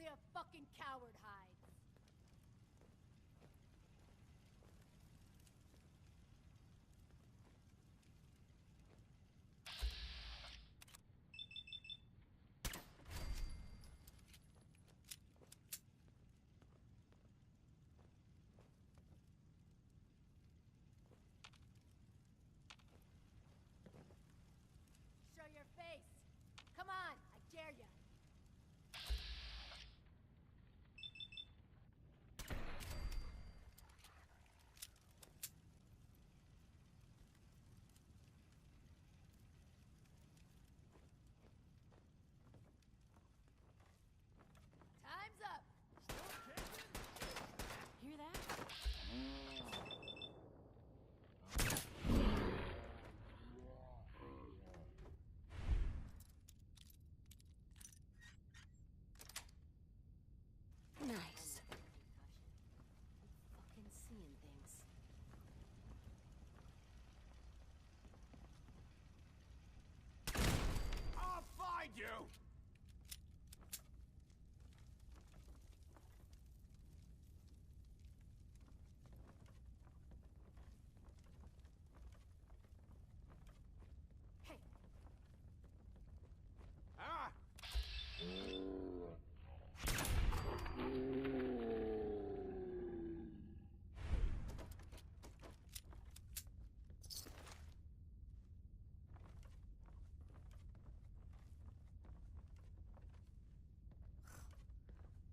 Only a fucking coward hides. Show your face. Come on, I dare ya. Time's up. Hear that? Nice. I'm fucking seeing things. I'll find you! Hey, Ah!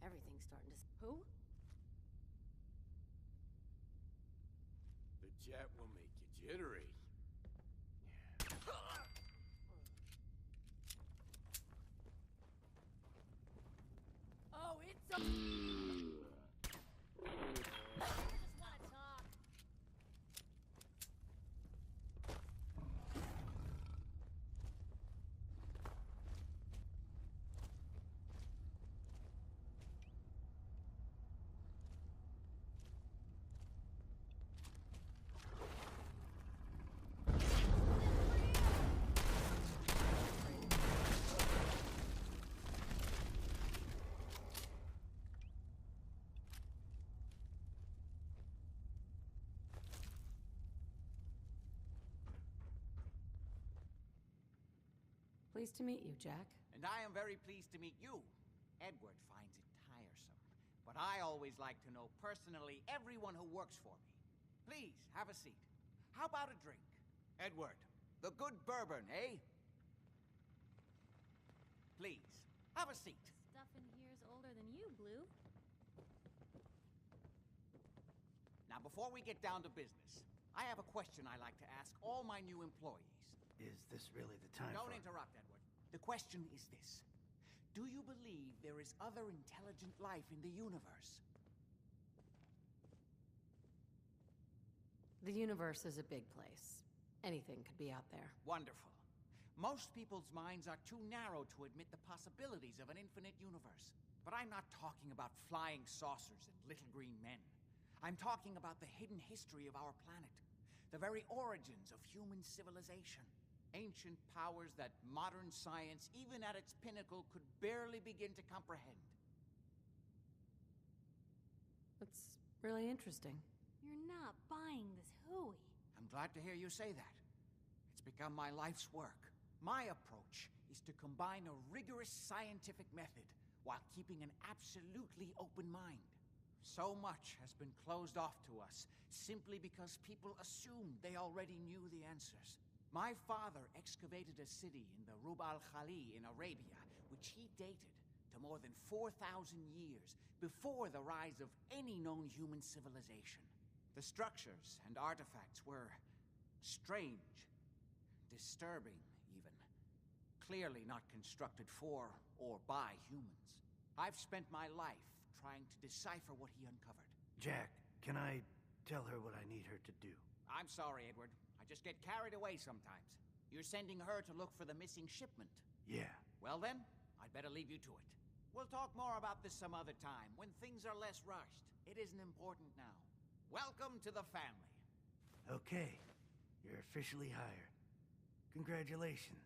everything's starting to... Who? The jet will make you jittery. Oh, it's a... I just want to talk. Pleased to meet you, Jack. And I am very pleased to meet you. Edward finds it tiresome, but I always like to know personally everyone who works for me. Please, have a seat. How about a drink? Edward, the good bourbon, eh? Please, have a seat. Stuff in here's older than you, Blue. Now, before we get down to business, I have a question I like to ask all my new employees. Is this really the time Don't for... interrupt, Edward. The question is this. Do you believe there is other intelligent life in the universe? The universe is a big place. Anything could be out there. Wonderful. Most people's minds are too narrow to admit the possibilities of an infinite universe. But I'm not talking about flying saucers and little green men. I'm talking about the hidden history of our planet. The very origins of human civilization. Ancient powers that modern science, even at its pinnacle, could barely begin to comprehend. That's really interesting. You're not buying this hooey. I'm glad to hear you say that. It's become my life's work. My approach is to combine a rigorous scientific method while keeping an absolutely open mind. So much has been closed off to us simply because people assumed they already knew the answers. My father excavated a city in the Rub al-Khali in Arabia, which he dated to more than 4,000 years before the rise of any known human civilization. The structures and artifacts were strange, disturbing even. Clearly not constructed for or by humans. I've spent my life trying to decipher what he uncovered. Jack, can I tell her what I need her to do? I'm sorry, Edward. I just get carried away sometimes. You're sending her to look for the missing shipment. Yeah. Well then, I'd better leave you to it. We'll talk more about this some other time, when things are less rushed. It isn't important now. Welcome to the family. Okay. You're officially hired. Congratulations.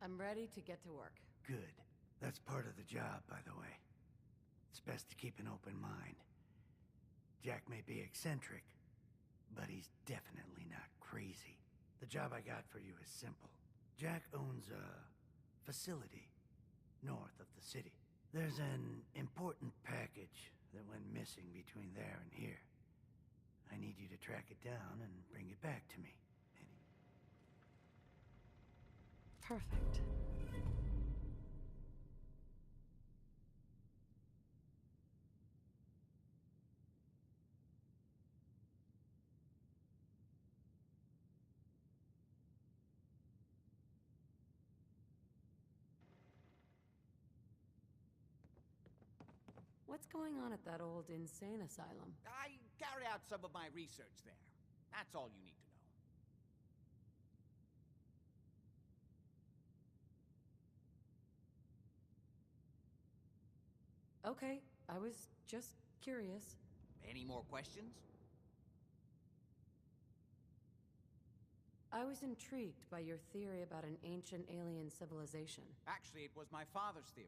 I'm ready to get to work. Good. That's part of the job, by the way. It's best to keep an open mind. Jack may be eccentric, but he's definitely not crazy. The job I got for you is simple. Jack owns a facility north of the city. There's an important package that went missing between there and here. I need you to track it down and bring it back to me. Perfect. What's going on at that old insane asylum? I carry out some of my research there. That's all you need to know. Okay, I was just curious. Any more questions? I was intrigued by your theory about an ancient alien civilization. Actually, it was my father's theory.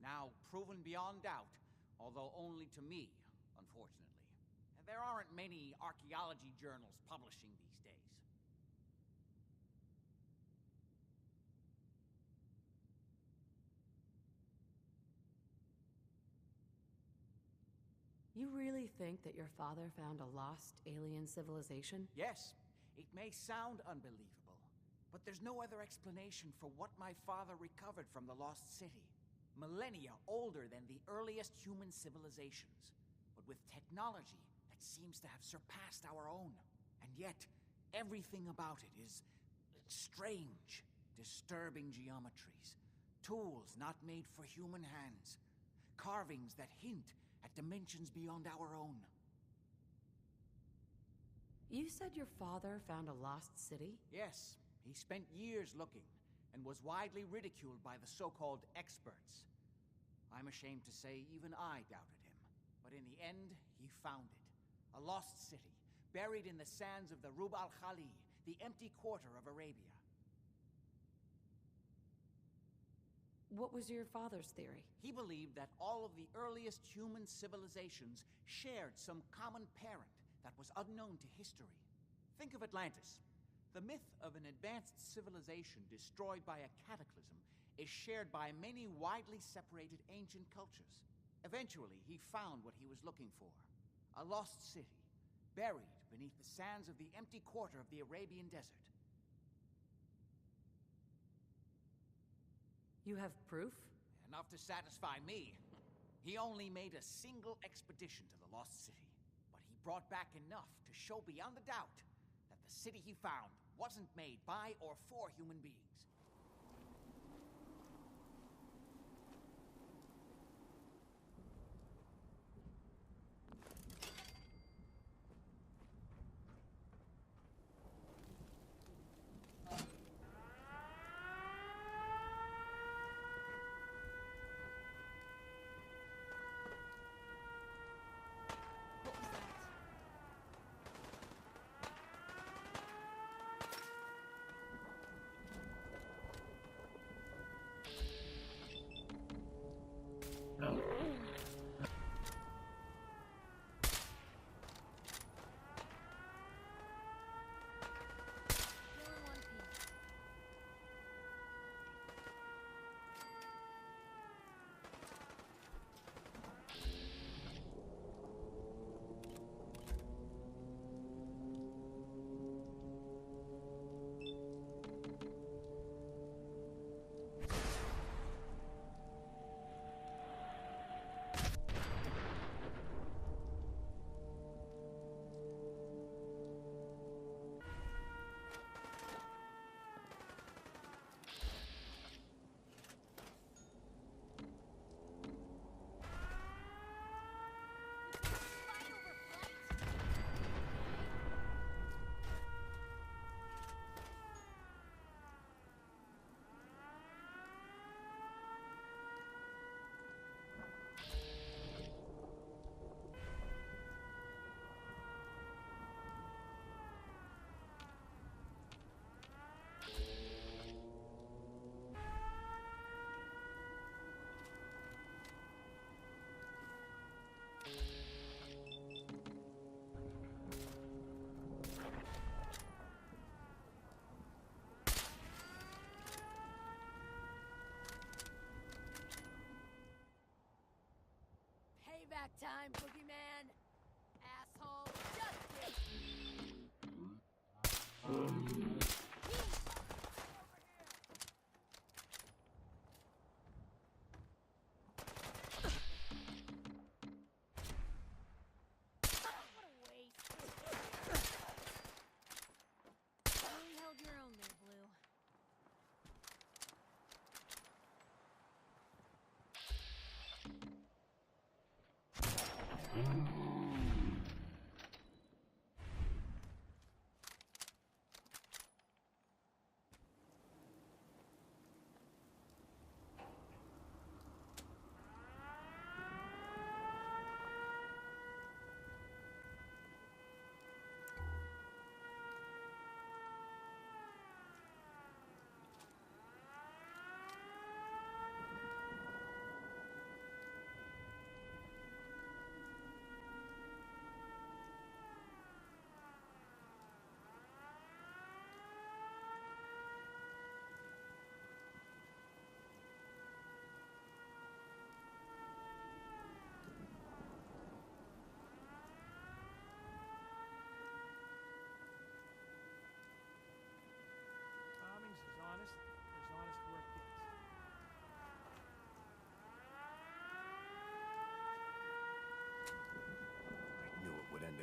Now proven beyond doubt, although only to me, unfortunately. There aren't many archaeology journals publishing these days. You really think that your father found a lost alien civilization? Yes, it may sound unbelievable, but there's no other explanation for what my father recovered from the lost city. Millennia older than the earliest human civilizations, but with technology that seems to have surpassed our own. And yet, everything about it is strange, disturbing geometries, tools not made for human hands, carvings that hint at dimensions beyond our own. You said your father found a lost city? Yes, he spent years looking, and was widely ridiculed by the so-called experts. I'm ashamed to say even I doubted him. But in the end, he found it. A lost city, buried in the sands of the Rub al-Khali, the empty quarter of Arabia. What was your father's theory? He believed that all of the earliest human civilizations shared some common parent that was unknown to history. Think of Atlantis. The myth of an advanced civilization destroyed by a cataclysm is shared by many widely separated ancient cultures. Eventually, he found what he was looking for. A lost city, buried beneath the sands of the empty quarter of the Arabian desert. You have proof? Enough to satisfy me. He only made a single expedition to the lost city, but he brought back enough to show beyond a doubt that the city he found wasn't made by or for human beings.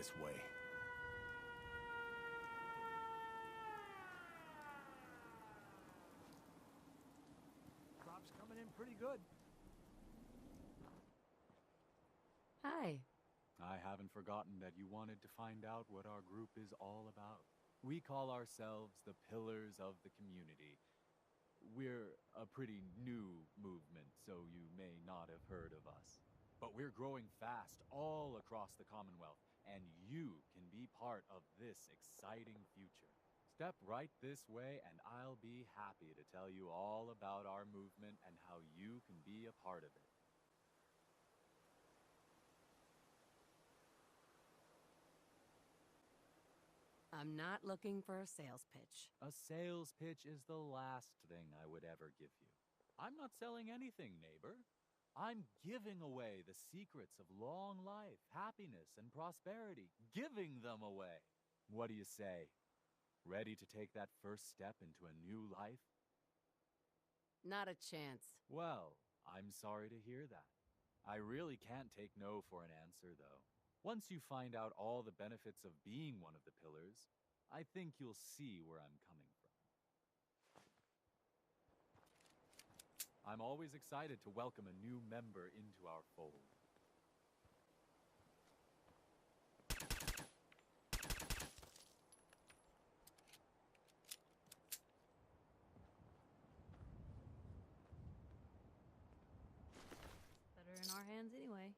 this way. Crop's coming in pretty good. Hi. I haven't forgotten that you wanted to find out what our group is all about. We call ourselves the Pillars of the Community. We're a pretty new movement, so you may not have heard of us. But we're growing fast all across the Commonwealth, and you can be part of this exciting future. Step right this way, and I'll be happy to tell you all about our movement and how you can be a part of it. I'm not looking for a sales pitch. A sales pitch is the last thing I would ever give you. I'm not selling anything, neighbor. I'm giving away the secrets of long life, happiness, and prosperity. Giving them away. What do you say? Ready to take that first step into a new life? Not a chance. Well, I'm sorry to hear that. I really can't take no for an answer, though. Once you find out all the benefits of being one of the pillars, I think you'll see where I'm coming from. I'm always excited to welcome a new member into our fold. Better in our hands anyway.